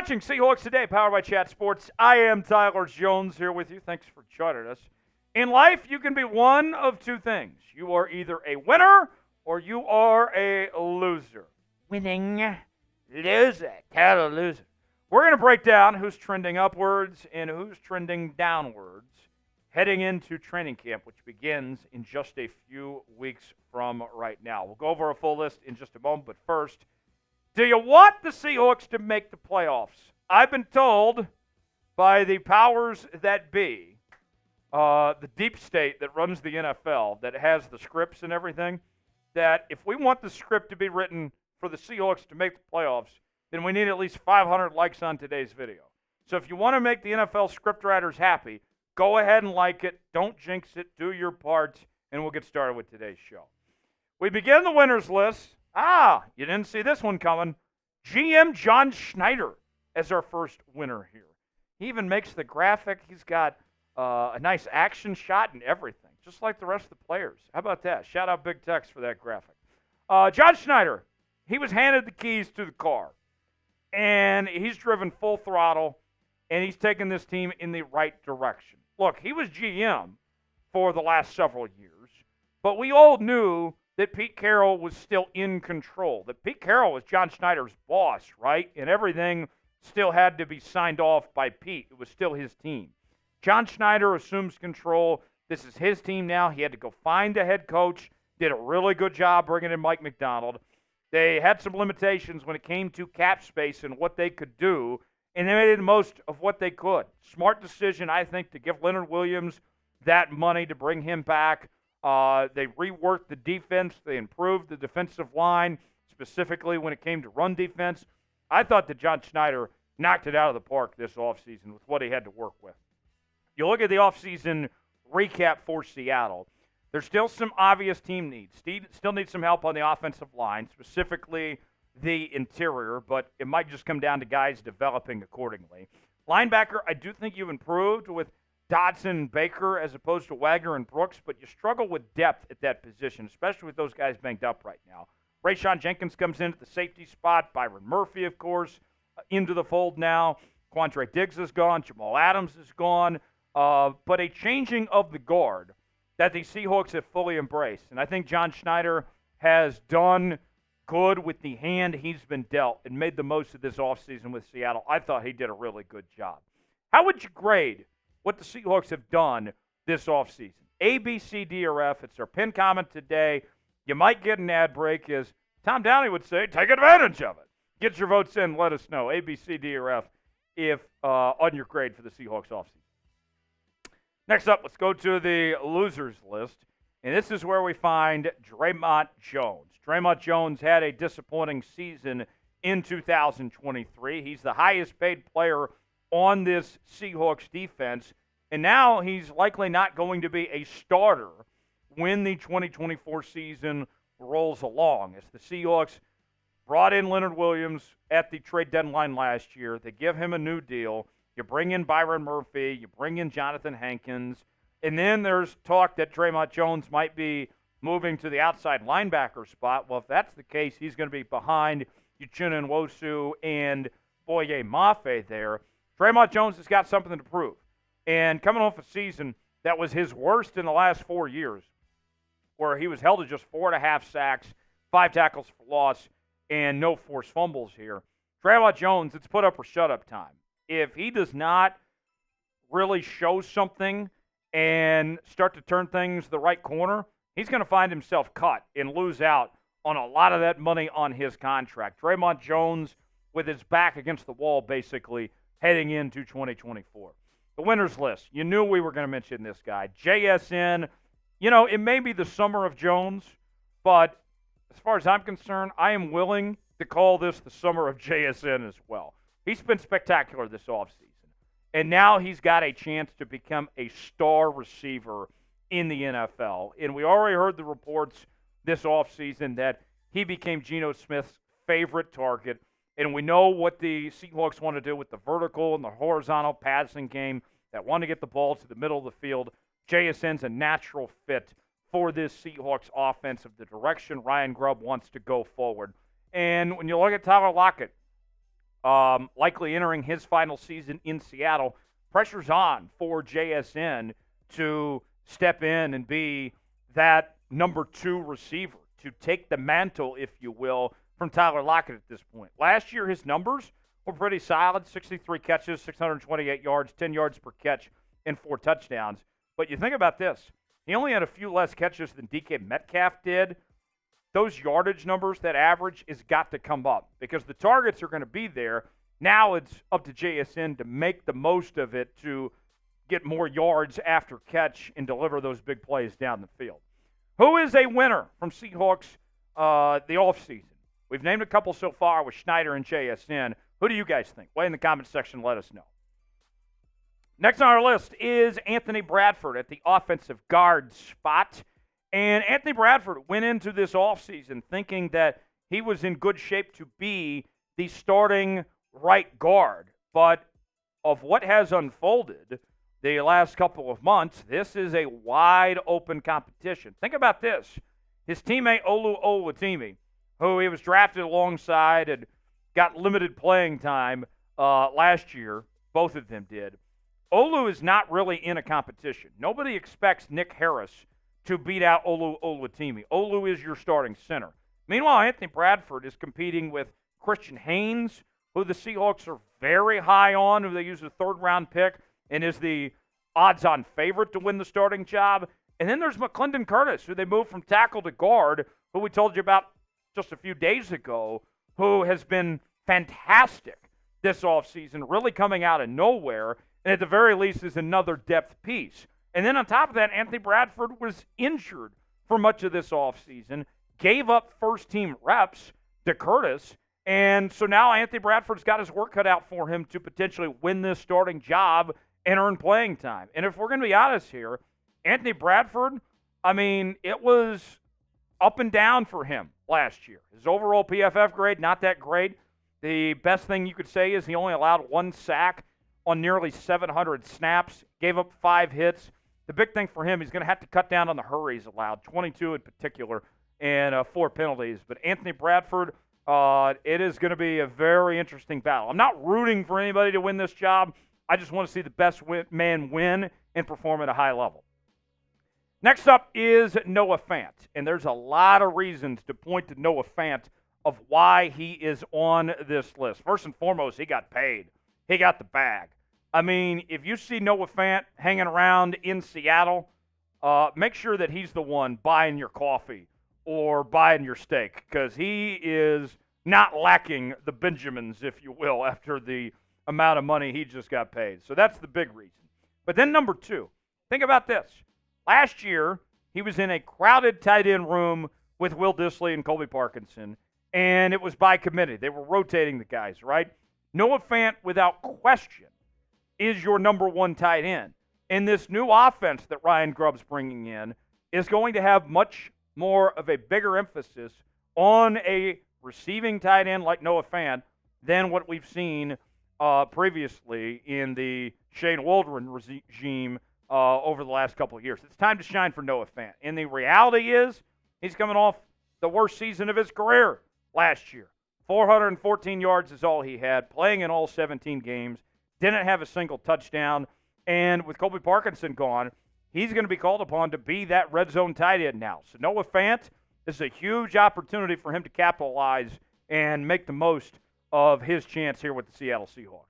watching Seahawks Today, powered by Chat Sports. I am Tyler Jones here with you. Thanks for joining us. In life, you can be one of two things. You are either a winner or you are a loser. Winning, loser, total loser. We're going to break down who's trending upwards and who's trending downwards heading into training camp, which begins in just a few weeks from right now. We'll go over a full list in just a moment, but first, do you want the Seahawks to make the playoffs? I've been told by the powers that be, the deep state that runs the NFL, that has the scripts and everything, that if we want the script to be written for the Seahawks to make the playoffs, then we need at least 500 likes on today's video. So if you want to make the NFL scriptwriters happy, go ahead and like it. Don't jinx it. Do your part, and we'll get started with today's show. We begin the winners list. You didn't see this one coming. GM John Schneider as our first winner here. He even makes the graphic. He's got a nice action shot and everything, just like the rest of the players. How about that? Shout out Big Tex for that graphic. John Schneider, he was handed the keys to the car, and he's driven full throttle, and he's taken this team in the right direction. Look, he was GM for the last several years, but we all knew that Pete Carroll was still in control, that Pete Carroll was John Schneider's boss, right? And everything still had to be signed off by Pete. It was still his team. John Schneider assumes control. This is his team now. He had to go find a head coach, did a really good job bringing in Mike McDonald. They had some limitations when it came to cap space and what they could do, and they made the most of what they could. Smart decision, I think, to give Leonard Williams that money to bring him back. They reworked the defense. They improved the defensive line, specifically when it came to run defense. I thought that John Schneider knocked it out of the park this offseason with what he had to work with. You look at the offseason recap for Seattle, there's still some obvious team needs. Steve still needs some help on the offensive line, specifically the interior, but it might just come down to guys developing accordingly. Linebacker, I do think you've improved with Dodson and Baker as opposed to Wagner and Brooks, but you struggle with depth at that position, especially with those guys banged up right now. Rayshon Jenkins comes in at the safety spot. Byron Murphy, of course, into the fold now. Quandre Diggs is gone. Jamal Adams is gone. But a changing of the guard that the Seahawks have fully embraced. And I think John Schneider has done good with the hand he's been dealt and made the most of this offseason with Seattle. I thought he did a really good job. How would you grade what the Seahawks have done this offseason? A, B, C, D, or F. It's our pinned comment today. You might get an ad break, as Tom Downey would say, take advantage of it. Get your votes in. Let us know. A, B, C, D, or F if on your grade for the Seahawks offseason. Next up, let's go to the losers list. And this is where we find Dre'Mont Jones. Dre'Mont Jones had a disappointing season in 2023. He's the highest paid player on this Seahawks defense, and now he's likely not going to be a starter when the 2024 season rolls along. As the Seahawks brought in Leonard Williams at the trade deadline last year, they give him a new deal. You bring in Byron Murphy, you bring in Jonathan Hankins, and then there's talk that Dre'Mont Jones might be moving to the outside linebacker spot. Well, if that's the case, he's going to be behind Uchenna Nwosu and Boye Mafe there. Dre'Mont Jones has got something to prove. And coming off a season that was his worst in the last 4 years, where he was held to just 4.5 sacks, 5 tackles for loss, and no forced fumbles here, Dre'Mont Jones, it's put up or shut up time. If he does not really show something and start to turn things the right corner, he's going to find himself cut and lose out on a lot of that money on his contract. Dre'Mont Jones with his back against the wall, basically, heading into 2024. The winners list. You knew we were going to mention this guy. JSN, it may be the summer of Jones, but as far as I'm concerned, I am willing to call this the summer of JSN as well. He's been spectacular this offseason, and now he's got a chance to become a star receiver in the NFL. And we already heard the reports this offseason that he became Geno Smith's favorite target. And we know what the Seahawks want to do with the vertical and the horizontal passing game, that want to get the ball to the middle of the field. JSN's a natural fit for this Seahawks offense of the direction Ryan Grubb wants to go forward. And when you look at Tyler Lockett, likely entering his final season in Seattle. Pressure's on for JSN to step in and be that number 2 receiver, to take the mantle, if you will, from Tyler Lockett at this point. Last year, his numbers were pretty solid, 63 catches, 628 yards, 10 yards per catch, and 4 touchdowns. But you think about this. He only had a few less catches than DK Metcalf did. Those yardage numbers, that average, has got to come up because the targets are going to be there. Now it's up to JSN to make the most of it to get more yards after catch and deliver those big plays down the field. Who is a winner from Seahawks the offseason? We've named a couple so far with Schneider and JSN. Who do you guys think? Weigh in the comments section. Let us know. Next on our list is Anthony Bradford at the offensive guard spot. And Anthony Bradford went into this offseason thinking that he was in good shape to be the starting right guard. But of what has unfolded the last couple of months, this is a wide open competition. Think about this. His teammate Olu Oluwatimi, who he was drafted alongside and got limited playing time last year, both of them did. Olu is not really in a competition. Nobody expects Nick Harris to beat out Olu Oluwatimi. Olu is your starting center. Meanwhile, Anthony Bradford is competing with Christian Haynes, who the Seahawks are very high on, who they use a third-round pick and is the odds-on favorite to win the starting job. And then there's McClendon Curtis, who they moved from tackle to guard, who we told you about just a few days ago, who has been fantastic this offseason, really coming out of nowhere, and at the very least is another depth piece. And then on top of that, Anthony Bradford was injured for much of this offseason, gave up first-team reps to Curtis, and so now Anthony Bradford's got his work cut out for him to potentially win this starting job and earn playing time. And if we're going to be honest here, Anthony Bradford, I mean, it was up and down for him last year. His overall PFF grade, not that great. The best thing you could say is he only allowed 1 sack on nearly 700 snaps, gave up 5 hits. The big thing for him, he's going to have to cut down on the hurries allowed, 22 in particular, and 4 penalties. But Anthony Bradford, it is going to be a very interesting battle. I'm not rooting for anybody to win this job. I just want to see the best man win and perform at a high level. Next up is Noah Fant, and there's a lot of reasons to point to Noah Fant of why he is on this list. First and foremost, he got paid. He got the bag. I mean, if you see Noah Fant hanging around in Seattle, make sure that he's the one buying your coffee or buying your steak, because he is not lacking the Benjamins, if you will, after the amount of money he just got paid. So that's the big reason. But then number 2, think about this. Last year, he was in a crowded tight end room with Will Dissly and Colby Parkinson, and it was by committee. They were rotating the guys, right? Noah Fant, without question, is your number 1 tight end. And this new offense that Ryan Grubb's bringing in is going to have much more of a bigger emphasis on a receiving tight end like Noah Fant than what we've seen previously in the Shane Waldron regime over the last couple of years. It's time to shine for Noah Fant. And the reality is he's coming off the worst season of his career last year. 414 yards is all he had, playing in all 17 games, didn't have a single touchdown. And with Colby Parkinson gone, he's going to be called upon to be that red zone tight end now. So Noah Fant, this is a huge opportunity for him to capitalize and make the most of his chance here with the Seattle Seahawks.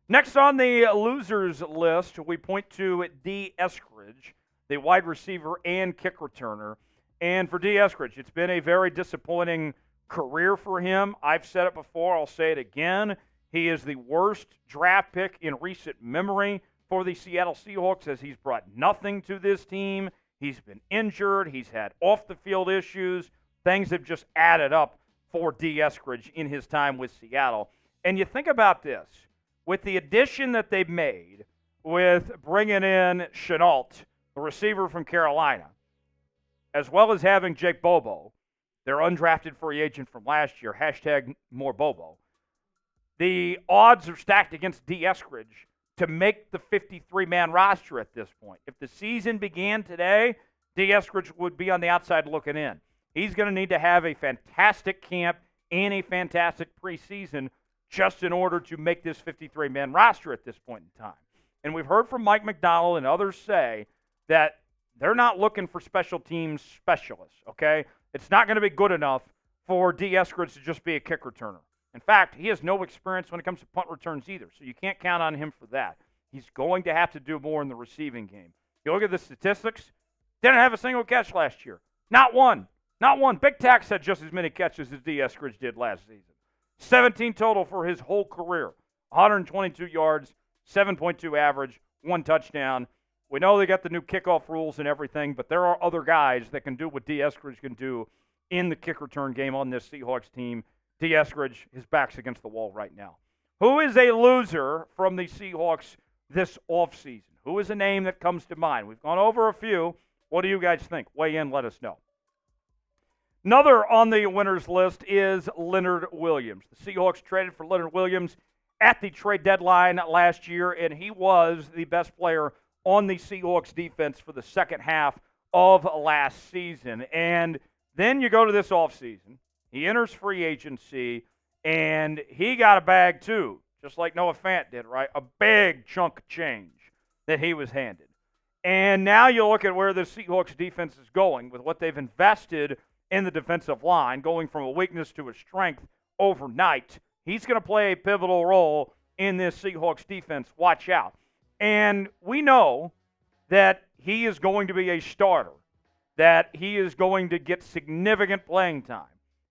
Next on the losers list, we point to Dee Eskridge, the wide receiver and kick returner. And for Dee Eskridge, it's been a very disappointing career for him. I've said it before. I'll say it again. He is the worst draft pick in recent memory for the Seattle Seahawks, as he's brought nothing to this team. He's been injured. He's had off-the-field issues. Things have just added up for Dee Eskridge in his time with Seattle. And you think about this. With the addition that they've made with bringing in Shenault, the receiver from Carolina, as well as having Jake Bobo, their undrafted free agent from last year, hashtag more Bobo, the odds are stacked against Dee Eskridge to make the 53-man roster at this point. If the season began today, Dee Eskridge would be on the outside looking in. He's going to need to have a fantastic camp and a fantastic preseason just in order to make this 53-man roster at this point in time. And we've heard from Mike Macdonald and others say that they're not looking for special teams specialists, okay? It's not going to be good enough for Dee Eskridge to just be a kick returner. In fact, he has no experience when it comes to punt returns either, so you can't count on him for that. He's going to have to do more in the receiving game. You look at the statistics, didn't have a single catch last year. Not one. Not one. Big Tax had just as many catches as Dee Eskridge did last season. 17 total for his whole career. 122 yards, 7.2 average, 1 touchdown. We know they got the new kickoff rules and everything, but there are other guys that can do what Dee Eskridge can do in the kick return game on this Seahawks team. Dee Eskridge, his back's against the wall right now. Who is a loser from the Seahawks this offseason? Who is a name that comes to mind? We've gone over a few. What do you guys think? Weigh in, let us know. Another on the winners list is Leonard Williams. The Seahawks traded for Leonard Williams at the trade deadline last year, and he was the best player on the Seahawks defense for the second half of last season. And then you go to this offseason. He enters free agency, and he got a bag too, just like Noah Fant did, right? A big chunk of change that he was handed. And now you look at where the Seahawks defense is going with what they've invested in the defensive line, going from a weakness to a strength overnight. He's going to play a pivotal role in this Seahawks defense. Watch out. And we know that he is going to be a starter, that he is going to get significant playing time.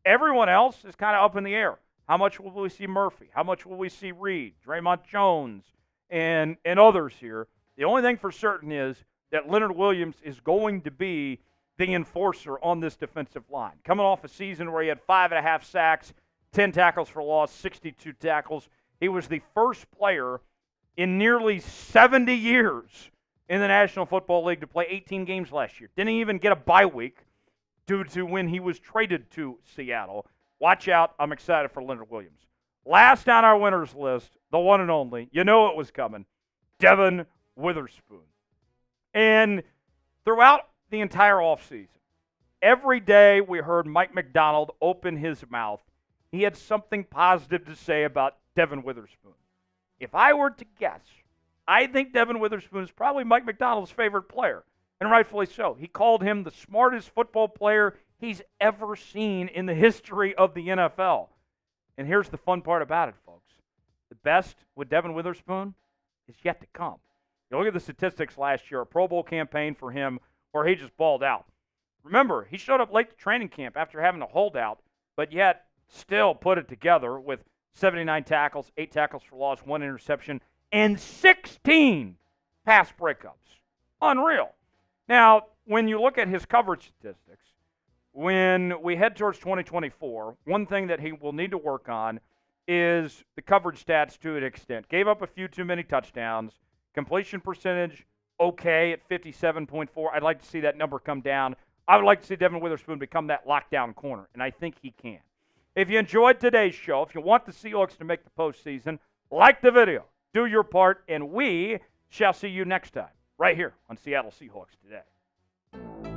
Everyone else is kind of up in the air. How much will we see Murphy? How much will we see Reed, Dre'Mont Jones, and others here? The only thing for certain is that Leonard Williams is going to be the enforcer on this defensive line. Coming off a season where he had 5.5 sacks, 10 tackles for loss, 62 tackles. He was the first player in nearly 70 years in the National Football League to play 18 games last year. Didn't even get a bye week due to when he was traded to Seattle. Watch out. I'm excited for Leonard Williams. Last on our winners list, the one and only, you know it was coming, Devon Witherspoon. And throughout the entire offseason, every day we heard Mike Macdonald open his mouth. He had something positive to say about Devon Witherspoon. If I were to guess, I think Devon Witherspoon is probably Mike Macdonald's favorite player, and rightfully so. He called him the smartest football player he's ever seen in the history of the NFL. And here's the fun part about it, folks. The best with Devon Witherspoon is yet to come. You look at the statistics last year, a Pro Bowl campaign for him where he just balled out. Remember, he showed up late to training camp after having a holdout, but yet still put it together with 79 tackles, 8 tackles for loss, 1 interception, and 16 pass breakups. Unreal. Now, when you look at his coverage statistics, when we head towards 2024, one thing that he will need to work on is the coverage stats to an extent. Gave up a few too many touchdowns. Completion percentage, okay at 57.4. I'd like to see that number come down. I would like to see Devon Witherspoon become that lockdown corner, and I think he can. If you enjoyed today's show, if you want the Seahawks to make the postseason, like the video, do your part, and we shall see you next time right here on Seattle Seahawks Today.